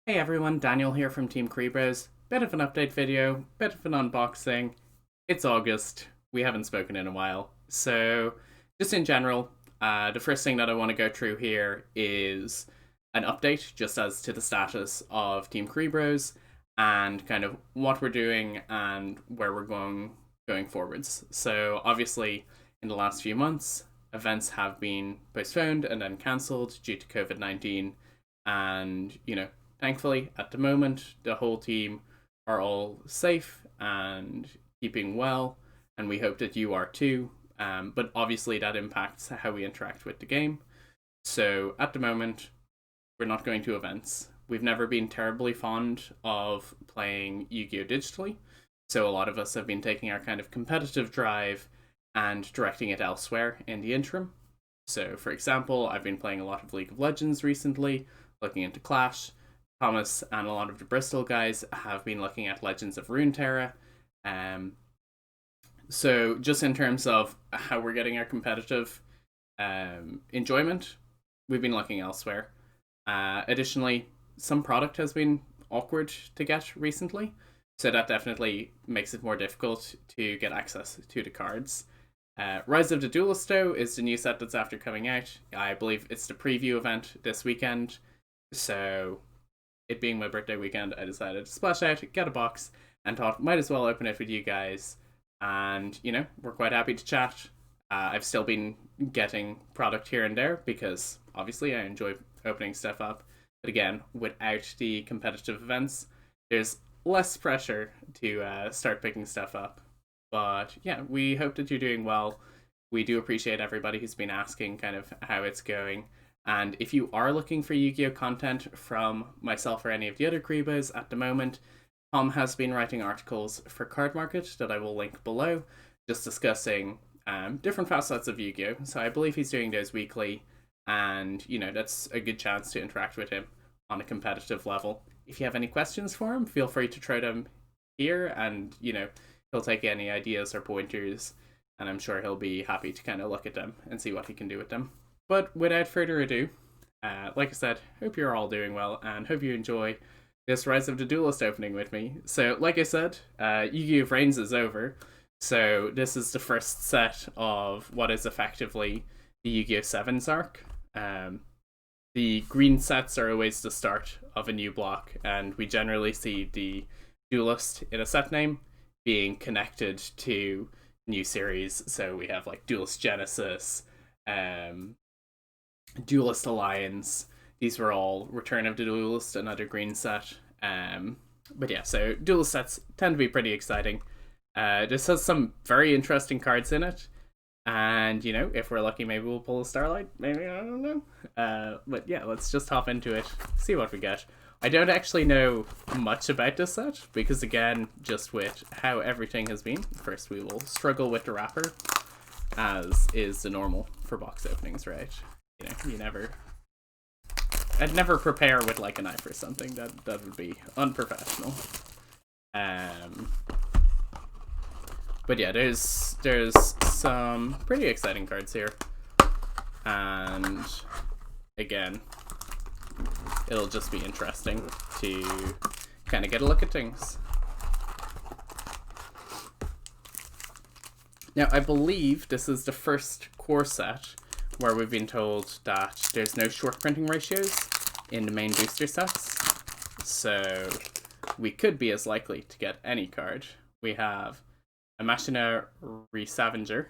Hey everyone, Daniel here from Team Kuribrohs. Bit of an update video, bit of an unboxing. It's August. We haven't spoken in a while. So, just in general, the first thing that I want to go through here is an update just as to the status of Team Kuribrohs and kind of what we're doing and where we're going forwards. So, obviously, in the last few months, events have been postponed and then cancelled due to COVID-19 and, thankfully, at the moment, the whole team are all safe and keeping well, and we hope that you are too. But obviously, that impacts how we interact with the game. So at the moment, we're not going to events. We've never been terribly fond of playing Yu-Gi-Oh! Digitally, so a lot of us have been taking our kind of competitive drive and directing it elsewhere in the interim. So, for example, I've been playing a lot of League of Legends recently, looking into Clash. Thomas and a lot of the Bristol guys have been looking at Legends of Runeterra. Um, so just in terms of how we're getting our competitive enjoyment, we've been looking elsewhere. Additionally, some product has been awkward to get recently, so that definitely makes it more difficult to get access to the cards. Rise of the Duelist, though, is the new set that's after coming out. I believe it's the preview event this weekend, so it being my birthday weekend, I decided to splash out, get a box, and thought might as well open it with you guys. And, we're quite happy to chat. I've still been getting product here and there because obviously I enjoy opening stuff up. But again, without the competitive events, there's less pressure to start picking stuff up. But yeah, we hope that you're doing well. We do appreciate everybody who's been asking kind of how it's going. And if you are looking for Yu-Gi-Oh content from myself or any of the other Kuribrohs at the moment, Tom has been writing articles for Card Market that I will link below, just discussing different facets of Yu-Gi-Oh. So I believe he's doing those weekly, and that's a good chance to interact with him on a competitive level. If you have any questions for him, feel free to throw them here, and he'll take any ideas or pointers, and I'm sure he'll be happy to kind of look at them and see what he can do with them. But without further ado, like I said, hope you're all doing well and hope you enjoy this Rise of the Duelist opening with me. So, like I said, Yu-Gi-Oh! Reigns is over. So, this is the first set of what is effectively the Yu-Gi-Oh! 7s arc. The green sets are always the start of a new block, and we generally see the Duelist in a set name being connected to new series. So, we have like Duelist Genesis, Duelist Alliance. These were all Return of the Duelist, another green set. But yeah, so Duelist sets tend to be pretty exciting. This has some very interesting cards in it. And, if we're lucky, maybe we'll pull a Starlight. Maybe, I don't know. But yeah, let's just hop into it, see what we get. I don't actually know much about this set, because again, just with how everything has been, first we will struggle with the wrapper, as is the normal for box openings, right? I'd never prepare with like a knife or something. That would be unprofessional. But yeah, there's some pretty exciting cards here, and again, it'll just be interesting to kind of get a look at things. Now, I believe this is the first core set where we've been told that there's no short printing ratios in the main booster sets. So we could be as likely to get any card. We have a Machina Resavenger.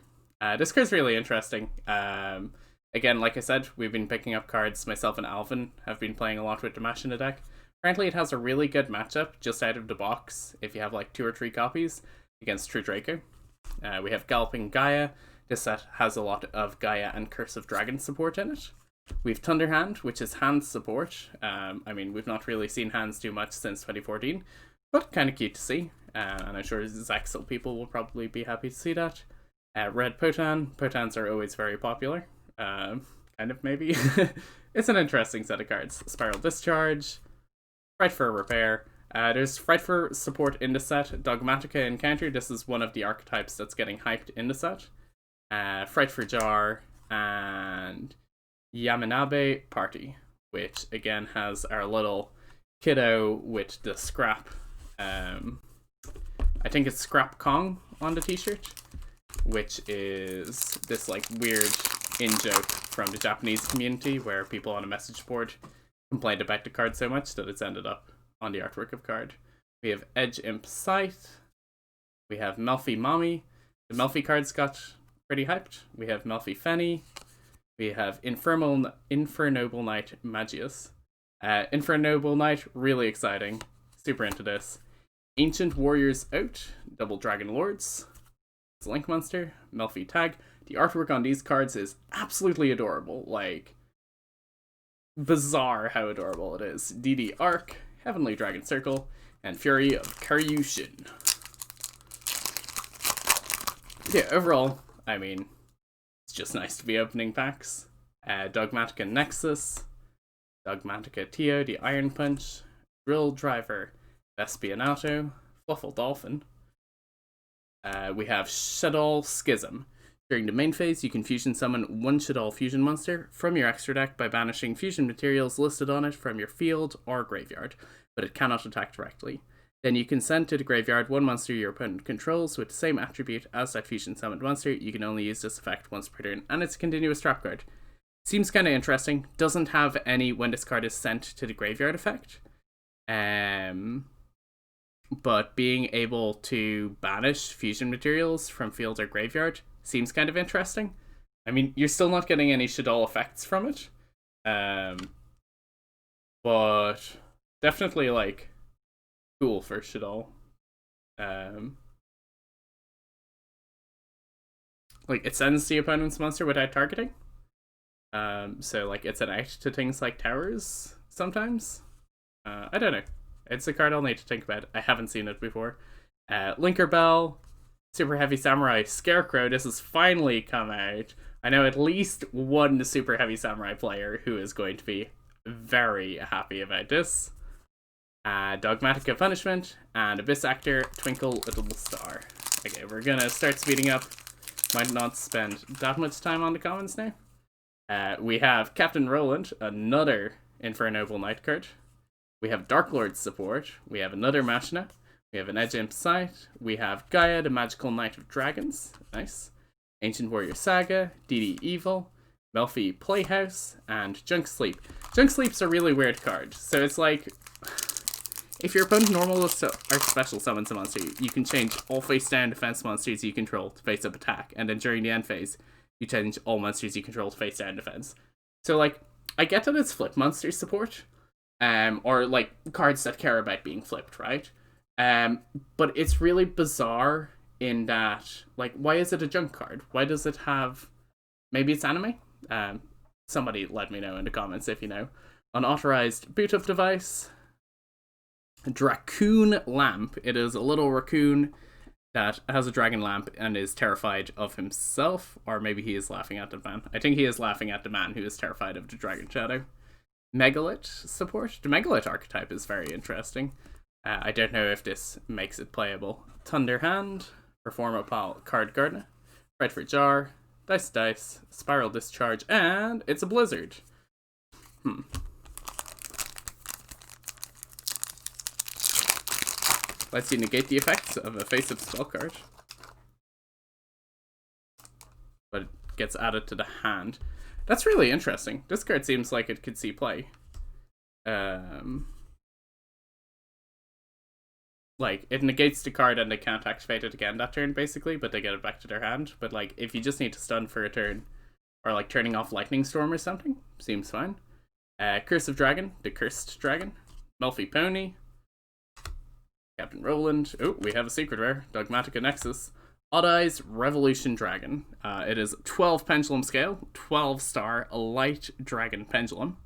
This card's really interesting. Again, like I said, we've been picking up cards. Myself and Alvin have been playing a lot with the Machina deck. Apparently it has a really good matchup just out of the box if you have like 2 or 3 copies against True Draco. We have Galloping Gaia. This set has a lot of Gaia and Curse of Dragon support in it. We have Thunderhand, which is hand support. We've not really seen hands do much since 2014, but kind of cute to see. And I'm sure Zaxel people will probably be happy to see that. Red Potan. Potans are always very popular. Kind of, maybe. It's an interesting set of cards. Spiral Discharge. Fright for Repair. There's Fright for support in the set. Dogmatica Encounter. This is one of the archetypes that's getting hyped in the set. Fright for Jar. And Yaminabe Party, which again has our little kiddo with the scrap. I think it's Scrap Kong on the t-shirt, which is this like weird in-joke from the Japanese community where people on a message board complained about the card so much that it's ended up on the artwork of card. We have Edge Imp Scythe. We have Melfi Mommy. The Melfi cards got pretty hyped. We have Melfi Fenny. We have Infernoble Knight Magius. Infernoble Knight, really exciting. Super into this. Ancient Warriors Out. Double Dragon Lords. It's a Link Monster. Melfi Tag. The artwork on these cards is absolutely adorable. Like, bizarre how adorable it is. DD Arc. Heavenly Dragon Circle. And Fury of Karyushin. Yeah, overall, I mean, it's just nice to be opening packs. Dogmatica Nexus, Dogmatica Tio, the Iron Punch, Drill Driver, Vespianato, Fluffle Dolphin. We have Shaddoll Schism. During the main phase, you can fusion summon one Shaddoll fusion monster from your extra deck by banishing fusion materials listed on it from your field or graveyard, but it cannot attack directly. Then you can send to the graveyard one monster your opponent controls with the same attribute as that fusion summoned monster. You can only use this effect once per turn, and it's a continuous trap card. Seems kind of interesting. Doesn't have any when this card is sent to the graveyard effect. But being able to banish fusion materials from field or graveyard seems kind of interesting. I mean, you're still not getting any Shaddoll effects from it. But definitely, like, cool for Shaddoll. Like, it sends the opponent's monster without targeting. So, like, it's an out to things like towers sometimes. I don't know. It's a card I'll need to think about. I haven't seen it before. Linker Bell, Super Heavy Samurai, Scarecrow. This has finally come out. I know at least one Super Heavy Samurai player who is going to be very happy about this. Dogmatica Punishment, and Abyss Actor, Twinkle Little Star. Okay, we're gonna start speeding up. Might not spend that much time on the comments now. We have Captain Roland, another Infernoble Knight card. We have Dark Lord support. We have another Machina. We have an Edge Imp Scythe. We have Gaia, the Magical Knight of Dragons. Nice. Ancient Warrior Saga, DD Evil, Melfi Playhouse, and Junk Sleep. Junk Sleep's a really weird card. So it's like, if your opponent normal or special summons a monster, you can change all face down defense monsters you control to face up attack, and then during the end phase, you change all monsters you control to face down defense. So, like, I get that it's flip monster support, or like cards that care about being flipped, right? But it's really bizarre in that, like, why is it a junk card? Why does it have? Maybe it's anime. Somebody let me know in the comments if you know. Unauthorized boot up device. Dracoon Lamp. It is a little raccoon that has a dragon lamp and is terrified of himself, or maybe he is laughing at the man. I think he is laughing at the man who is terrified of the dragon shadow. Megalith support. The Megalith archetype is very interesting. I don't know if this makes it playable. Thunderhand, Performapal Card Gardener, Frightful Jar, Dice, Spiral Discharge, and it's a Blizzard. Lets you negate the effects of a face-up spell card, but it gets added to the hand. That's really interesting. This card seems like it could see play. Like, it negates the card and they can't activate it again that turn, basically, but they get it back to their hand. But, like, if you just need to stun for a turn, or, like, turning off Lightning Storm or something, seems fine. Curse of Dragon, the Cursed Dragon, Melfi Pony, Captain Roland. Oh, we have a secret rare. Dogmatica Nexus. Odd Eyes Revolution Dragon. It is 12 pendulum scale, 12 star, a light dragon pendulum.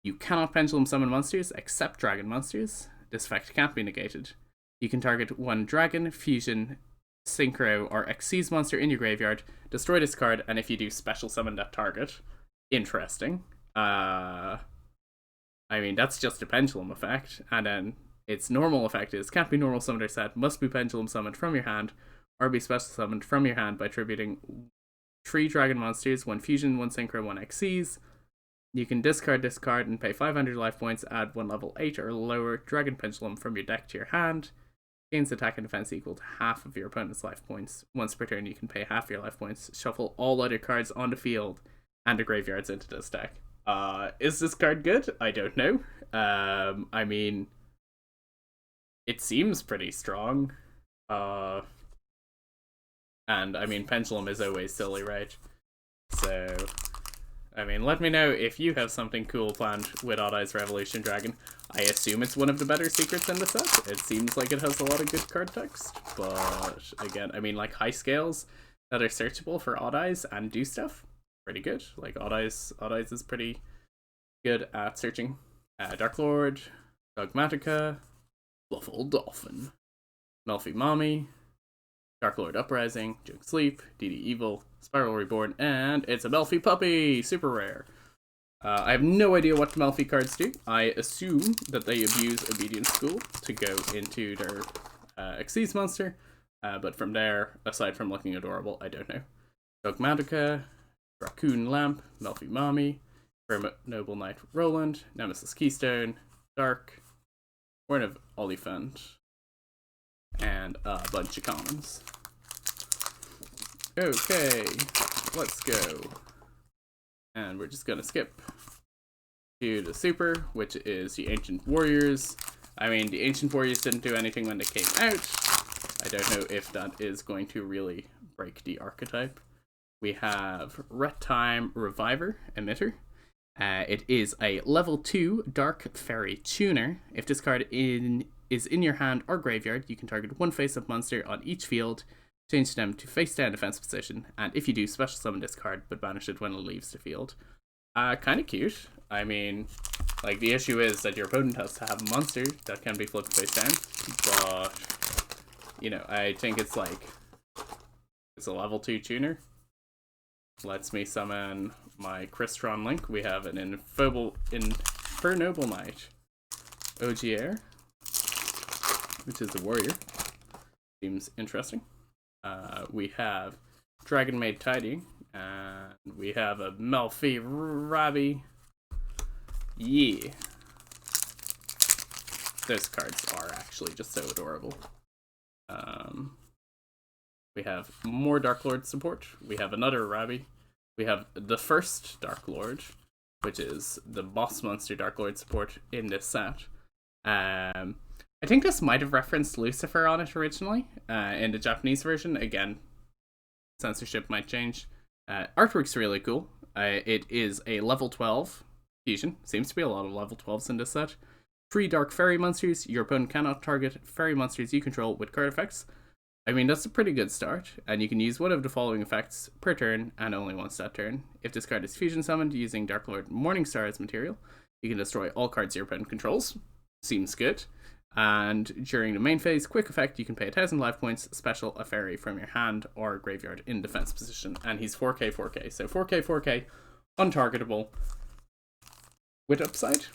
You cannot pendulum summon monsters except dragon monsters. This effect can't be negated. You can target one dragon, fusion, synchro, or Xyz monster in your graveyard, destroy this card, and if you do, special summon that target. Interesting. I mean, that's just a pendulum effect, and then its normal effect is can't be normal summoned or set, must be pendulum summoned from your hand, or be special summoned from your hand by attributing 3 dragon monsters, 1 fusion, 1 synchro, 1 Xyz. You can discard this card and pay 500 life points, add 1 level 8 or lower Dragon Pendulum from your deck to your hand. Gains attack and defense equal to half of your opponent's life points. Once per turn, you can pay half your life points, shuffle all other cards on the field and the graveyards into this deck. Is this card good? I don't know. I mean, it seems pretty strong. And I mean, Pendulum is always silly, right? So, I mean, let me know if you have something cool planned with Odd Eyes Revolution Dragon. I assume it's one of the better secrets in the set. It seems like it has a lot of good card text, but again, I mean, like, high scales that are searchable for Odd Eyes and do stuff, pretty good. Like, Odd Eyes is pretty good at searching. Dark Lord, Dogmatica, Bluffle Dolphin, Melfi Mommy, Dark Lord Uprising, Junk Sleep, DD Evil, Spiral Reborn, and it's a Melfi Puppy! Super rare. I have no idea what the Melfi cards do. I assume that they abuse Obedience School to go into their Xyz monster, but from there, aside from looking adorable, I don't know. Dogmatica, Raccoon Lamp, Melfi Mommy, Noble Knight Roland, Nemesis Keystone, Dark, Horn of Oliphant, and a bunch of commons. Okay, let's go. And we're just gonna skip to the super, which is the Ancient Warriors. I mean, the Ancient Warriors didn't do anything when they came out. I don't know if that is going to really break the archetype. We have Ret-Time Reviver Emitter. It is a level 2 Dark Fairy Tuner. If this card is in your hand or graveyard, you can target one face-up monster on each field, change them to face-down defense position, and if you do, special summon this card, but banish it when it leaves the field. Kind of cute. I mean, like, the issue is that your opponent has to have a monster that can be flipped face down, but, you know, I think it's like, it's a level 2 tuner. Lets me summon my Crystron Link. We have an Infernoble Knight Ogier, which is a warrior. Seems interesting. We have Dragon Maid Tidy, and we have a Melfi Rabby. Yeah. Those cards are actually just so adorable. We have more Dark Lord support. We have another Rabby. We have the first Dark Lord, which is the boss monster Dark Lord support in this set. I think this might have referenced Lucifer on it originally, in the Japanese version. Again, censorship might change. Artwork's really cool. It is a level 12 fusion. Seems to be a lot of level 12s in this set. 3 Dark Fairy monsters. Your opponent cannot target fairy monsters you control with card effects. I mean, that's a pretty good start, and you can use one of the following effects per turn, and only once that turn. If this card is fusion summoned using Dark Lord Morningstar as material, you can destroy all cards your opponent controls. Seems good. And during the main phase, quick effect, you can pay 1,000 life points, special a fairy from your hand or graveyard in defense position, and he's 4k, 4k. So 4k, 4k, untargetable, with upside.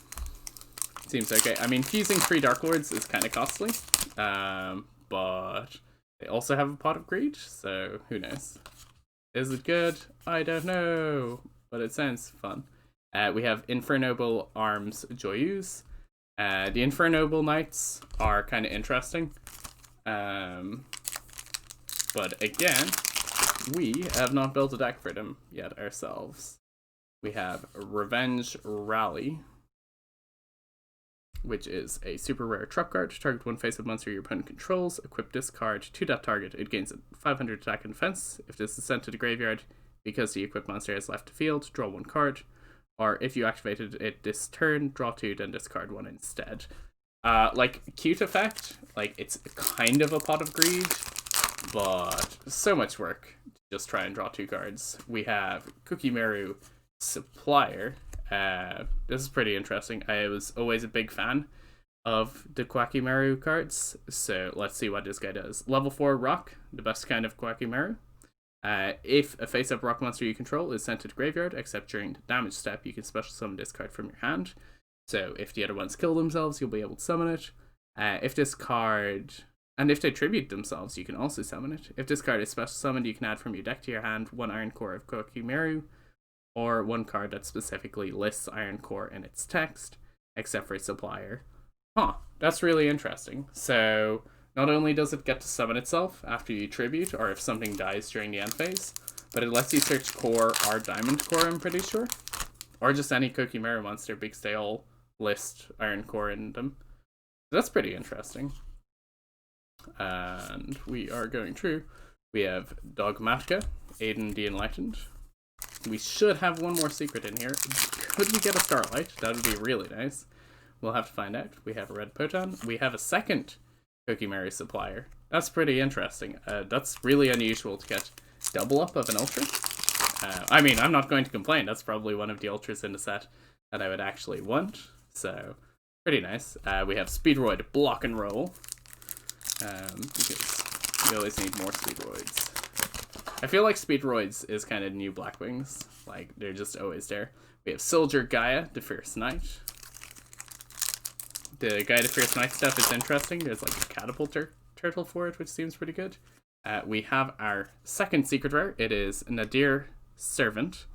Seems okay. I mean, fusing 3 Dark Lords is kind of costly, but they also have a Pot of Greed, so who knows. Is it good? I don't know, but it sounds fun. We have Infernoble Arms Joyeuse. The Infernoble Knights are kind of interesting. But again, we have not built a deck for them yet ourselves. We have Revenge Rally, which is a super rare trap card. Target one face-up monster your opponent controls. Equip this card to that target. It gains 500 attack and defense. If this is sent to the graveyard, because the equipped monster has left the field, draw 1 card. Or if you activated it this turn, draw 2, then discard 1 instead. Like, cute effect. Like, it's kind of a Pot of Greed, but so much work to just try and draw 2 cards. We have Kukimeru Supplier. This is pretty interesting. I was always a big fan of the Quackimaru cards, so let's see what this guy does. Level 4 Rock, the best kind of Quackimaru. If a face-up rock monster you control is sent to the graveyard, except during the damage step, you can special summon this card from your hand. So if the other ones kill themselves, you'll be able to summon it. If this card... And if they tribute themselves, you can also summon it. If this card is special summoned, you can add from your deck to your hand 1 Iron Core of Quackimaru. or one card that specifically lists Iron Core in its text, except for its supplier. Huh, that's really interesting. So, not only does it get to summon itself after you tribute, or if something dies during the end phase, but it lets you search Core or Diamond Core, I'm pretty sure. Or just any Kuribrohs monster, because they all list Iron Core in them. That's pretty interesting. And we are going through. We have Dogmatica, Aiden the Enlightened. We should have one more secret in here. Could we get a Starlight? That would be really nice. We'll have to find out. We have a Red Poton. We have a second Kuribrohs supplier. That's pretty interesting. That's really unusual to get double up of an Ultra. I mean, I'm not going to complain. That's probably one of the Ultras in the set that I would actually want. So, pretty nice. We have Speedroid Block and Roll. Because we always need more Speedroids. I feel like Speedroids is kind of new Blackwings. Like, they're just always there. We have Soldier Gaia, the Fierce Knight. The Gaia the Fierce Knight stuff is interesting. There's like a catapult turtle for it, which seems pretty good. We have our second secret rare. It is Nadir Servant.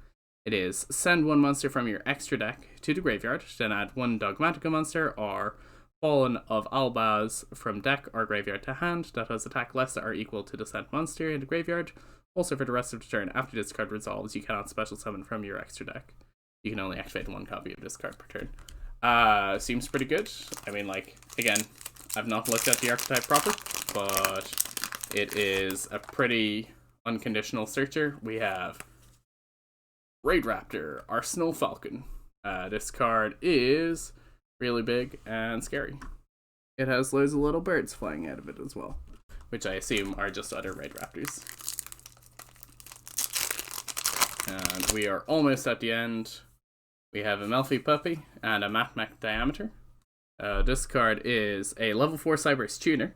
It is send one monster from your extra deck to the graveyard, then add one Dogmatica monster or Fallen of Albaz from deck or graveyard to hand that has attack less or equal to the sent monster in the graveyard. Also, for the rest of the turn, after this card resolves, you cannot special summon from your extra deck. You can only activate one copy of this card per turn. Seems pretty good. I mean, like, again, I've not looked at the archetype proper, but it is a pretty unconditional searcher. We have Raid Raptor, Arsenal Falcon. This card is really big and scary. It has loads of little birds flying out of it as well, which I assume are just other Raid Raptors. And we are almost at the end. We have a Melfi Puppy and a Matmech Diameter. This card is a level 4 Cyber's Tuner.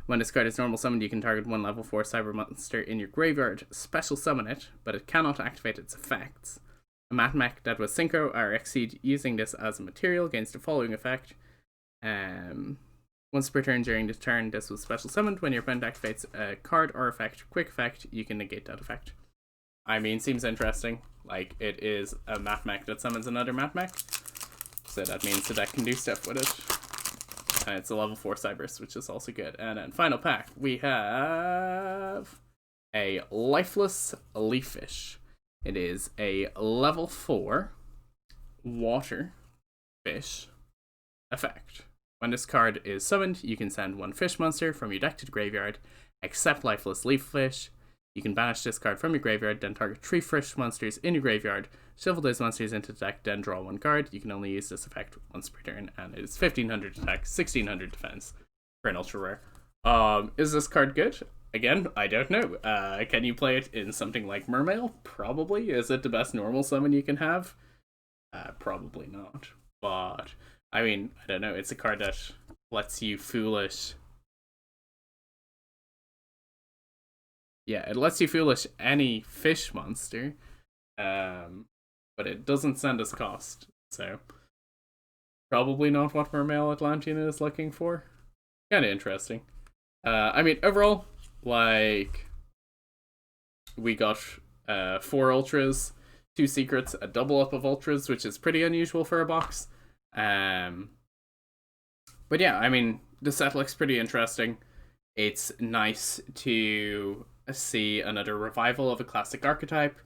When this card is normal summoned, you can target one level 4 Cyber monster in your graveyard, special summon it, but it cannot activate its effects. A Matmech that was Synchro or Exceed using this as a material gains the following effect. Once per turn during the turn, this was special summoned. When your opponent activates a card or effect, quick effect, you can negate that effect. I mean, seems interesting. Like, it is a Matmech that summons another Matmech. So that means the deck can do stuff with it. And it's a level 4 Cyberus, which is also good. And then final pack, we have a Lifeless Leaffish. It is a level 4 water fish effect. When this card is summoned, you can send one fish monster from your deck to the graveyard, except Lifeless Leaffish. You can banish this card from your graveyard, then target 3 fish monsters in your graveyard, shuffle those monsters into the deck, then draw one card. You can only use this effect once per turn, and it is 1500 attack, 1600 defense for an ultra rare. Is this card good? Again, I don't know. Can you play it in something like Mermail? Probably. Is it the best normal summon you can have? Probably not. But, I mean, I don't know. It's a card that lets you foolish. Yeah, it lets you foolish any fish monster. But it doesn't send us cost. So, probably not what Mermail Atlantean is looking for. Kind of interesting. I mean, overall, like, we got 4 ultras, 2 secrets, a double up of ultras, which is pretty unusual for a box. But yeah, I mean, the set looks pretty interesting. It's nice to see another revival of a classic archetype.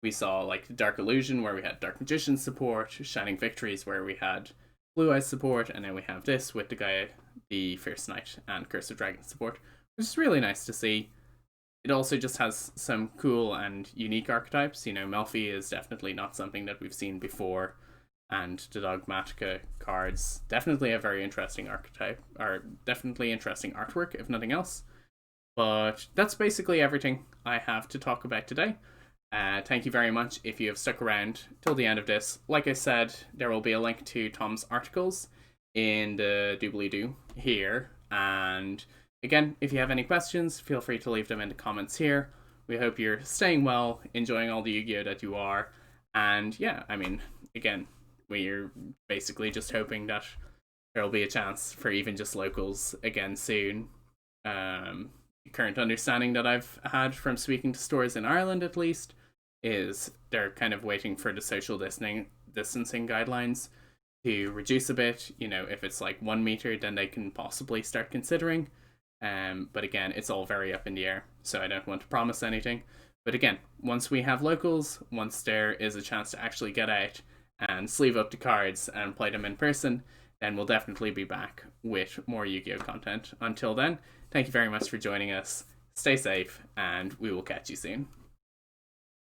We saw, like, Dark Illusion, where we had Dark Magician support, Shining Victories, where we had Blue Eyes support, and then we have this with the guy, the Fierce Knight, and Curse of Dragon support, which is really nice to see. It also just has some cool and unique archetypes. You know, Melfi is definitely not something that we've seen before, and the Dogmatica cards, definitely a very interesting archetype, or definitely interesting artwork, if nothing else. But that's basically everything I have to talk about today. Thank you very much if you have stuck around till the end of this. Like I said, there will be a link to Tom's articles in the doobly-doo here. And again, if you have any questions, feel free to leave them in the comments here. We hope you're staying well, enjoying all the Yu-Gi-Oh! That you are. And yeah, I mean, again, we're basically just hoping that there will be a chance for even just locals again soon. Current understanding that I've had from speaking to stores in Ireland, at least, is they're kind of waiting for the social distancing guidelines to reduce a bit. You know, if it's like 1 meter, then they can possibly start considering. But again, it's all very up in the air, so I don't want to promise anything. But again, once we have locals, once there is a chance to actually get out and sleeve up the cards and play them in person, then we'll definitely be back with more Yu-Gi-Oh content. Until then, thank you very much for joining us. Stay safe, and we will catch you soon.